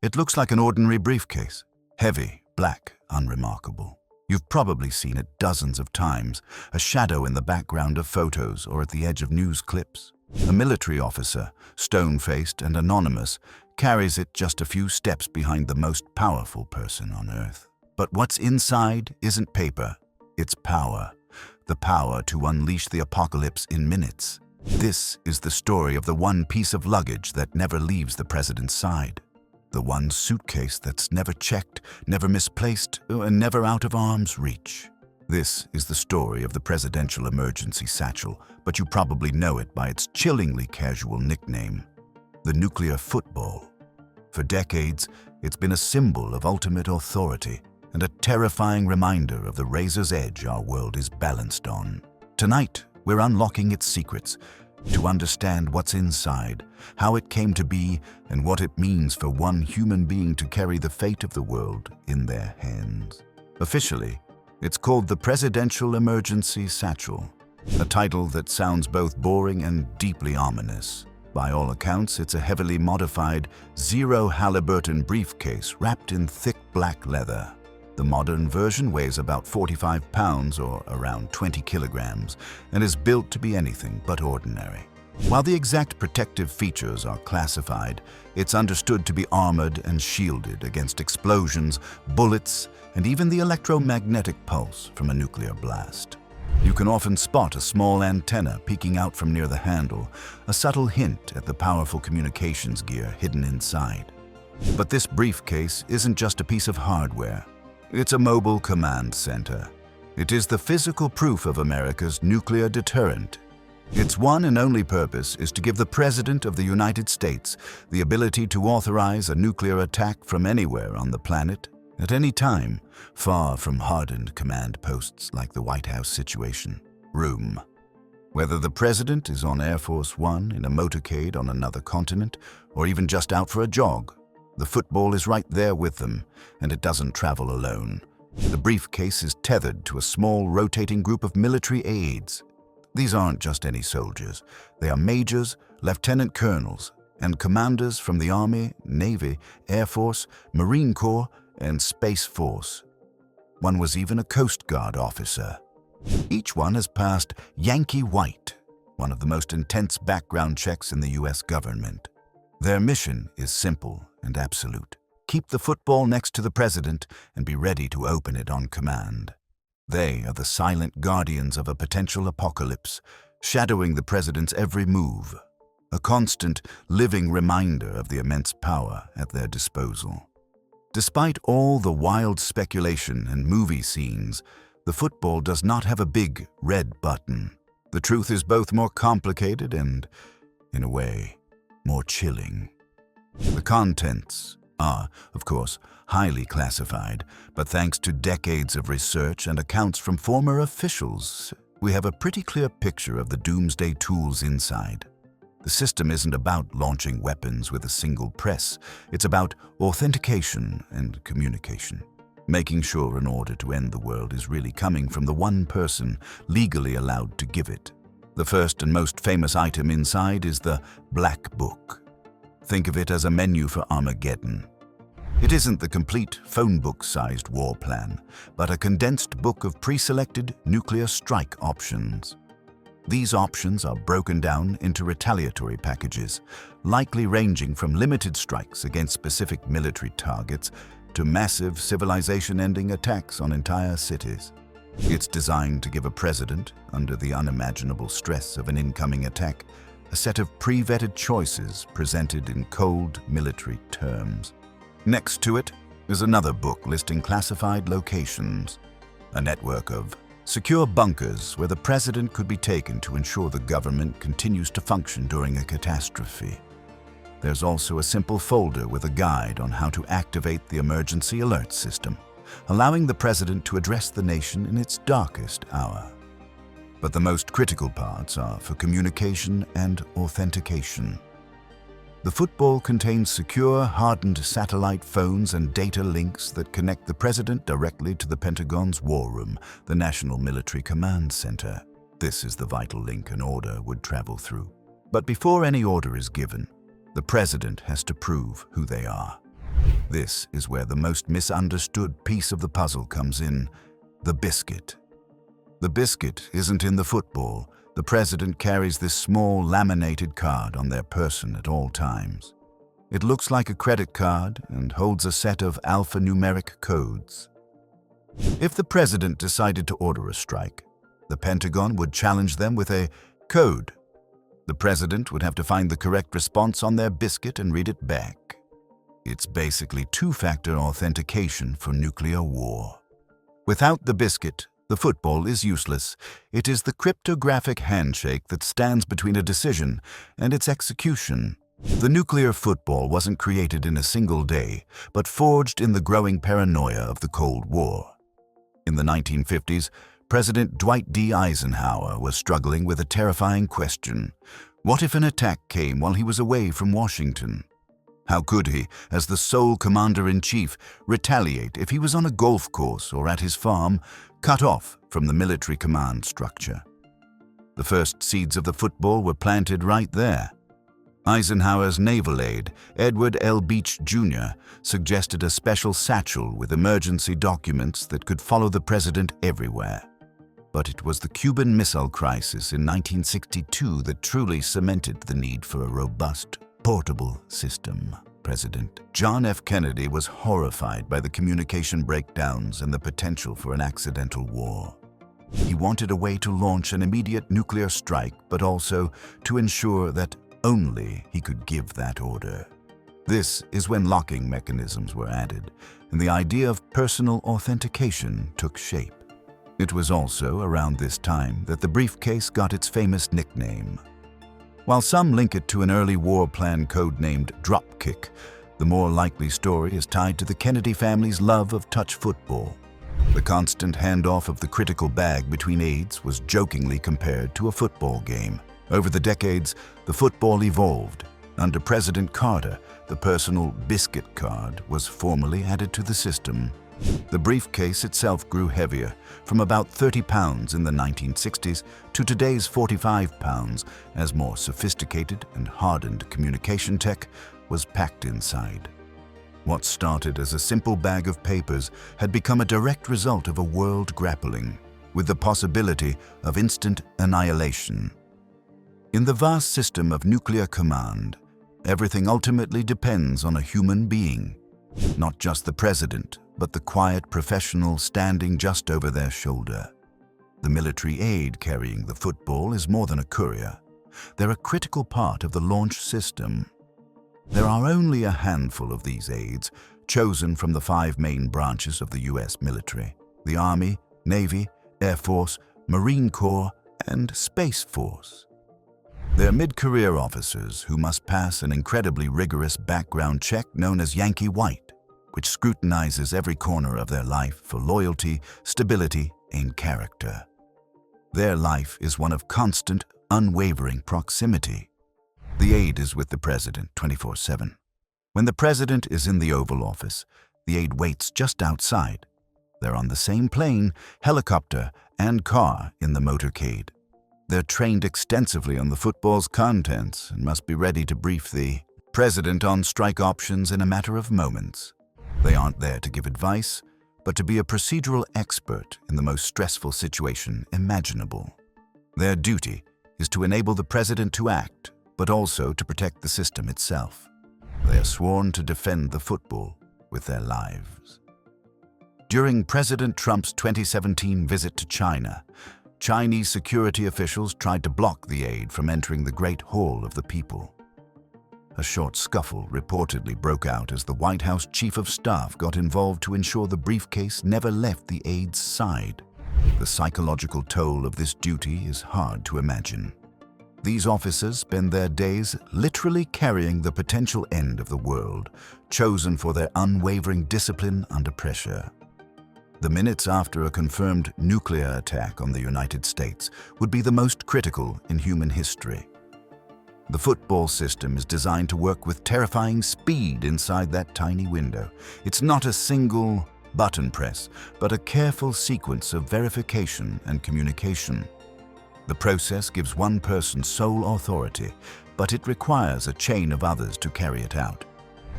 It looks like an ordinary briefcase. Heavy, black, unremarkable. You've probably seen it dozens of times, a shadow in the background of photos or at the edge of news clips. A military officer, stone-faced and anonymous, carries it just a few steps behind the most powerful person on Earth. But what's inside isn't paper, it's power. The power to unleash the apocalypse in minutes. This is the story of the one piece of luggage that never leaves the president's side. The one suitcase that's never checked, never misplaced, and never out of arm's reach. This is the story of the presidential emergency satchel, but you probably know it by its chillingly casual nickname, the nuclear football. For decades, it's been a symbol of ultimate authority and a terrifying reminder of the razor's edge our world is balanced on. Tonight, we're unlocking its secrets to understand what's inside, how it came to be, and what it means for one human being to carry the fate of the world in their hands. Officially, it's called the Presidential Emergency Satchel, a title that sounds both boring and deeply ominous. By all accounts, it's a heavily modified zero-Halliburton briefcase wrapped in thick black leather. The modern version weighs about 45 pounds or around 20 kilograms and is built to be anything but ordinary. While the exact protective features are classified, it's understood to be armored and shielded against explosions, bullets, and even the electromagnetic pulse from a nuclear blast. You can often spot a small antenna peeking out from near the handle, a subtle hint at the powerful communications gear hidden inside. But this briefcase isn't just a piece of hardware. It's a mobile command center. It is the physical proof of America's nuclear deterrent. Its one and only purpose is to give the President of the United States the ability to authorize a nuclear attack from anywhere on the planet, at any time, far from hardened command posts like the White House Situation Room. Whether the President is on Air Force One, in a motorcade on another continent, or even just out for a jog, the football is right there with them, and it doesn't travel alone. The briefcase is tethered to a small rotating group of military aides. These aren't just any soldiers. They are majors, lieutenant colonels, and commanders from the Army, Navy, Air Force, Marine Corps, and Space Force. One was even a Coast Guard officer. Each one has passed Yankee White, one of the most intense background checks in the US government. Their mission is simple and absolute. Keep the football next to the president and be ready to open it on command. They are the silent guardians of a potential apocalypse, shadowing the president's every move, a constant, living reminder of the immense power at their disposal. Despite all the wild speculation and movie scenes, the football does not have a big red button. The truth is both more complicated and, in a way, more chilling. The contents are, of course, highly classified, but thanks to decades of research and accounts from former officials, we have a pretty clear picture of the doomsday tools inside. The system isn't about launching weapons with a single press. It's about authentication and communication, making sure an order to end the world is really coming from the one person legally allowed to give it. The first and most famous item inside is the Black Book. Think of it as a menu for Armageddon. It isn't the complete phone book-sized war plan, but a condensed book of pre-selected nuclear strike options. These options are broken down into retaliatory packages, likely ranging from limited strikes against specific military targets to massive civilization-ending attacks on entire cities. It's designed to give a president, under the unimaginable stress of an incoming attack, a set of pre-vetted choices presented in cold military terms. Next to it is another book listing classified locations, a network of secure bunkers where the president could be taken to ensure the government continues to function during a catastrophe. There's also a simple folder with a guide on how to activate the emergency alert system, allowing the president to address the nation in its darkest hour. But the most critical parts are for communication and authentication. The football contains secure, hardened satellite phones and data links that connect the president directly to the Pentagon's War Room, the National Military Command Center. This is the vital link an order would travel through. But before any order is given, the president has to prove who they are. This is where the most misunderstood piece of the puzzle comes in: the biscuit. The biscuit isn't in the football. The president carries this small laminated card on their person at all times. It looks like a credit card and holds a set of alphanumeric codes. If the president decided to order a strike, the Pentagon would challenge them with a code. The president would have to find the correct response on their biscuit and read it back. It's basically two-factor authentication for nuclear war. Without the biscuit, the football is useless. It is the cryptographic handshake that stands between a decision and its execution. The nuclear football wasn't created in a single day, but forged in the growing paranoia of the Cold War. In the 1950s, President Dwight D. Eisenhower was struggling with a terrifying question. What if an attack came while he was away from Washington? How could he, as the sole commander-in-chief, retaliate if he was on a golf course or at his farm, cut off from the military command structure? The first seeds of the football were planted right there. Eisenhower's naval aide, Edward L. Beach, Jr., suggested a special satchel with emergency documents that could follow the president everywhere. But it was the Cuban Missile Crisis in 1962 that truly cemented the need for a robust, portable system. President John F. Kennedy was horrified by the communication breakdowns and the potential for an accidental war. He wanted a way to launch an immediate nuclear strike, but also to ensure that only he could give that order. This is when locking mechanisms were added, and the idea of personal authentication took shape. It was also around this time that the briefcase got its famous nickname. While some link it to an early war plan codenamed Dropkick, the more likely story is tied to the Kennedy family's love of touch football. The constant handoff of the critical bag between aides was jokingly compared to a football game. Over the decades, the football evolved. Under President Carter, the personal biscuit card was formally added to the system. The briefcase itself grew heavier, from about 30 pounds in the 1960s to today's 45 pounds, as more sophisticated and hardened communication tech was packed inside. What started as a simple bag of papers had become a direct result of a world grappling with the possibility of instant annihilation. In the vast system of nuclear command, everything ultimately depends on a human being, not just the president, but the quiet professional standing just over their shoulder. The military aide carrying the football is more than a courier. They're a critical part of the launch system. There are only a handful of these aides, chosen from the 5 main branches of the U.S. military: the Army, Navy, Air Force, Marine Corps, and Space Force. They're mid-career officers who must pass an incredibly rigorous background check known as Yankee White, which scrutinizes every corner of their life for loyalty, stability, and character. Their life is one of constant, unwavering proximity. The aide is with the president 24/7. When the president is in the Oval Office, the aide waits just outside. They're on the same plane, helicopter, and car in the motorcade. They're trained extensively on the football's contents and must be ready to brief the president on strike options in a matter of moments. They aren't there to give advice, but to be a procedural expert in the most stressful situation imaginable. Their duty is to enable the president to act, but also to protect the system itself. They are sworn to defend the football with their lives. During President Trump's 2017 visit to China, Chinese security officials tried to block the aide from entering the Great Hall of the People. A short scuffle reportedly broke out as the White House Chief of Staff got involved to ensure the briefcase never left the aide's side. The psychological toll of this duty is hard to imagine. These officers spend their days literally carrying the potential end of the world, chosen for their unwavering discipline under pressure. The minutes after a confirmed nuclear attack on the United States would be the most critical in human history. The football system is designed to work with terrifying speed inside that tiny window. It's not a single button press, but a careful sequence of verification and communication. The process gives one person sole authority, but it requires a chain of others to carry it out.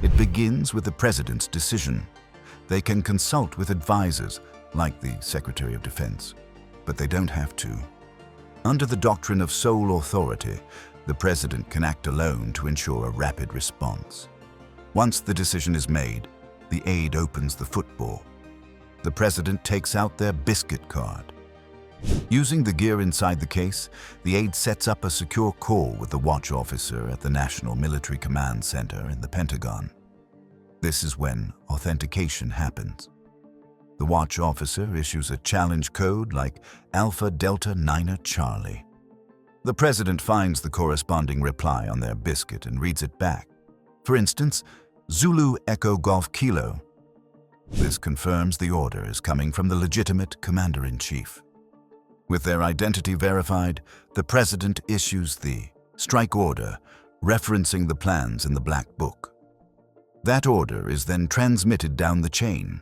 It begins with the President's decision. They can consult with advisors, like the Secretary of Defense, but they don't have to. Under the doctrine of sole authority, the President can act alone to ensure a rapid response. Once the decision is made, the aide opens the football. The President takes out their biscuit card. Using the gear inside the case, the aide sets up a secure call with the watch officer at the National Military Command Center in the Pentagon. This is when authentication happens. The watch officer issues a challenge code like Alpha Delta Niner Charlie. The President finds the corresponding reply on their biscuit and reads it back. For instance, Zulu Echo Golf Kilo. This confirms the order is coming from the legitimate Commander-in-Chief. With their identity verified, the President issues the strike order, referencing the plans in the Black Book. That order is then transmitted down the chain.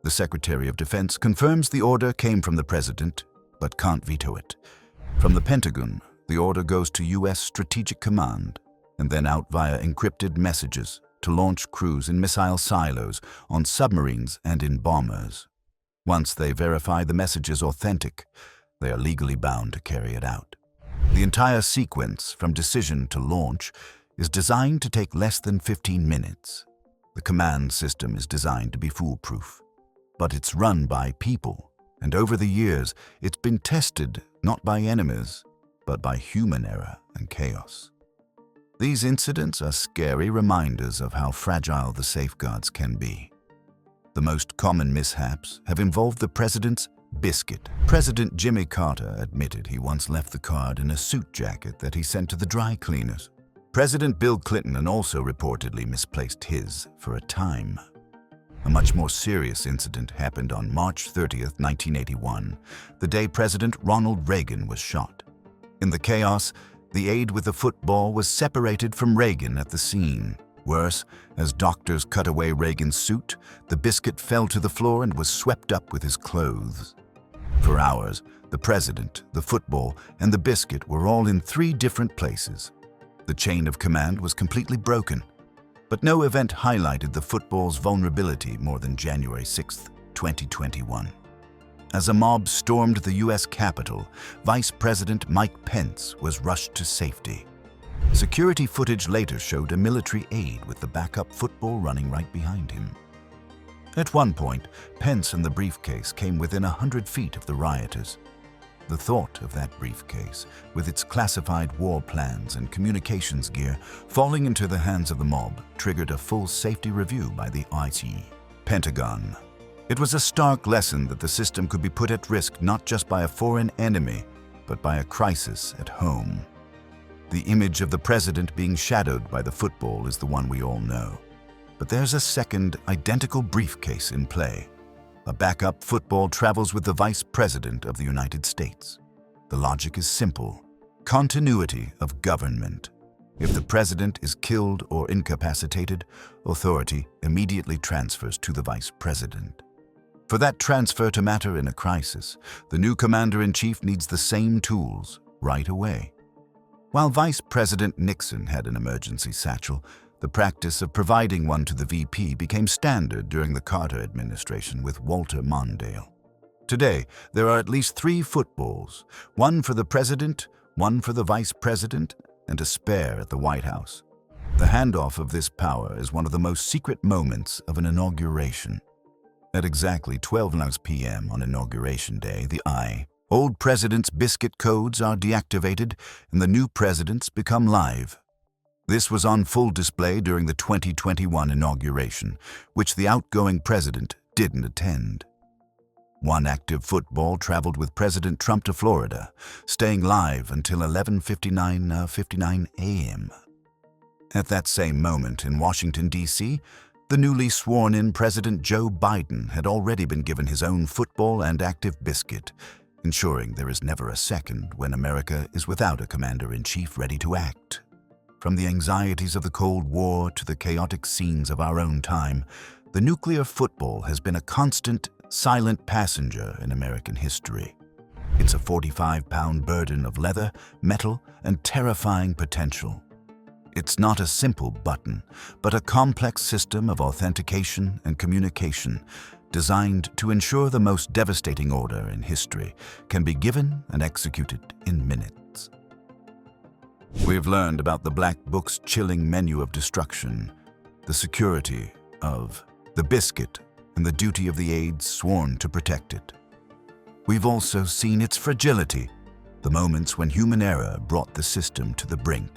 The Secretary of Defense confirms the order came from the President, but can't veto it. From the Pentagon, the order goes to U.S. Strategic Command and then out via encrypted messages to launch crews in missile silos, on submarines, and in bombers. Once they verify the message is authentic, they are legally bound to carry it out. The entire sequence, from decision to launch, is designed to take less than 15 minutes. The command system is designed to be foolproof. But it's run by people, and over the years, it's been tested not by enemies, but by human error and chaos. These incidents are scary reminders of how fragile the safeguards can be. The most common mishaps have involved the President's biscuit. President Jimmy Carter admitted he once left the card in a suit jacket that he sent to the dry cleaners. President Bill Clinton also reportedly misplaced his for a time. A much more serious incident happened on March 30th, 1981, the day President Ronald Reagan was shot. In the chaos, the aide with the football was separated from Reagan at the scene. Worse, as doctors cut away Reagan's suit, the biscuit fell to the floor and was swept up with his clothes. For hours, the President, the football, and the biscuit were all in 3 different places. The chain of command was completely broken, but no event highlighted the football's vulnerability more than January 6, 2021. As a mob stormed the U.S. Capitol, Vice President Mike Pence was rushed to safety. Security footage later showed a military aide with the backup football running right behind him. At one point, Pence and the briefcase came within 100 feet of the rioters. The thought of that briefcase, with its classified war plans and communications gear, falling into the hands of the mob, triggered a full safety review by the Pentagon. It was a stark lesson that the system could be put at risk not just by a foreign enemy, but by a crisis at home. The image of the President being shadowed by the football is the one we all know. But there's a second, identical briefcase in play. A backup football travels with the Vice President of the United States. The logic is simple: continuity of government. If the President is killed or incapacitated, authority immediately transfers to the Vice President. For that transfer to matter in a crisis, the new Commander-in-Chief needs the same tools right away. While Vice President Nixon had an emergency satchel, the practice of providing one to the VP became standard during the Carter administration with Walter Mondale. Today, there are at least 3 footballs, one for the President, one for the Vice President, and a spare at the White House. The handoff of this power is one of the most secret moments of an inauguration. At exactly 12:00 p.m. on Inauguration Day, the old President's biscuit codes are deactivated and the new President's become live. This was on full display during the 2021 inauguration, which the outgoing President didn't attend. One active football traveled with President Trump to Florida, staying live until 11:59 a.m. At that same moment in Washington, D.C., the newly sworn-in President Joe Biden had already been given his own football and active biscuit, ensuring there is never a second when America is without a commander-in-chief ready to act. From the anxieties of the Cold War to the chaotic scenes of our own time, the nuclear football has been a constant, silent passenger in American history. It's a 45-pound burden of leather, metal, and terrifying potential. It's not a simple button, but a complex system of authentication and communication designed to ensure the most devastating order in history can be given and executed in minutes. We've learned about the Black Book's chilling menu of destruction, the security of the biscuit, and the duty of the aides sworn to protect it. We've also seen its fragility, the moments when human error brought the system to the brink.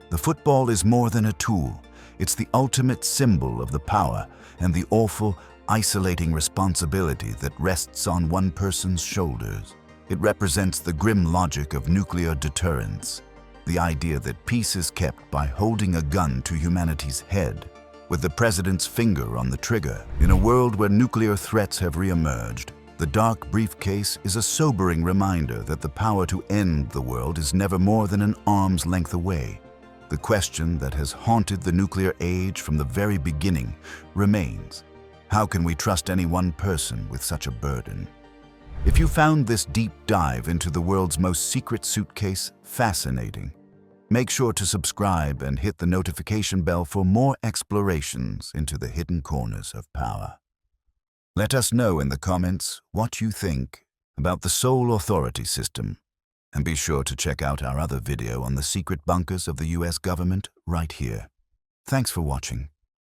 The football is more than a tool. It's the ultimate symbol of the power and the awful, isolating responsibility that rests on one person's shoulders. It represents the grim logic of nuclear deterrence, the idea that peace is kept by holding a gun to humanity's head, with the president's finger on the trigger. In a world where nuclear threats have re-emerged, the dark briefcase is a sobering reminder that the power to end the world is never more than an arm's length away. The question that has haunted the nuclear age from the very beginning remains: how can we trust any one person with such a burden? If you found this deep dive into the world's most secret suitcase fascinating, make sure to subscribe and hit the notification bell for more explorations into the hidden corners of power. Let us know in the comments what you think about the sole authority system, and be sure to check out our other video on the secret bunkers of the US government right here. Thanks for watching.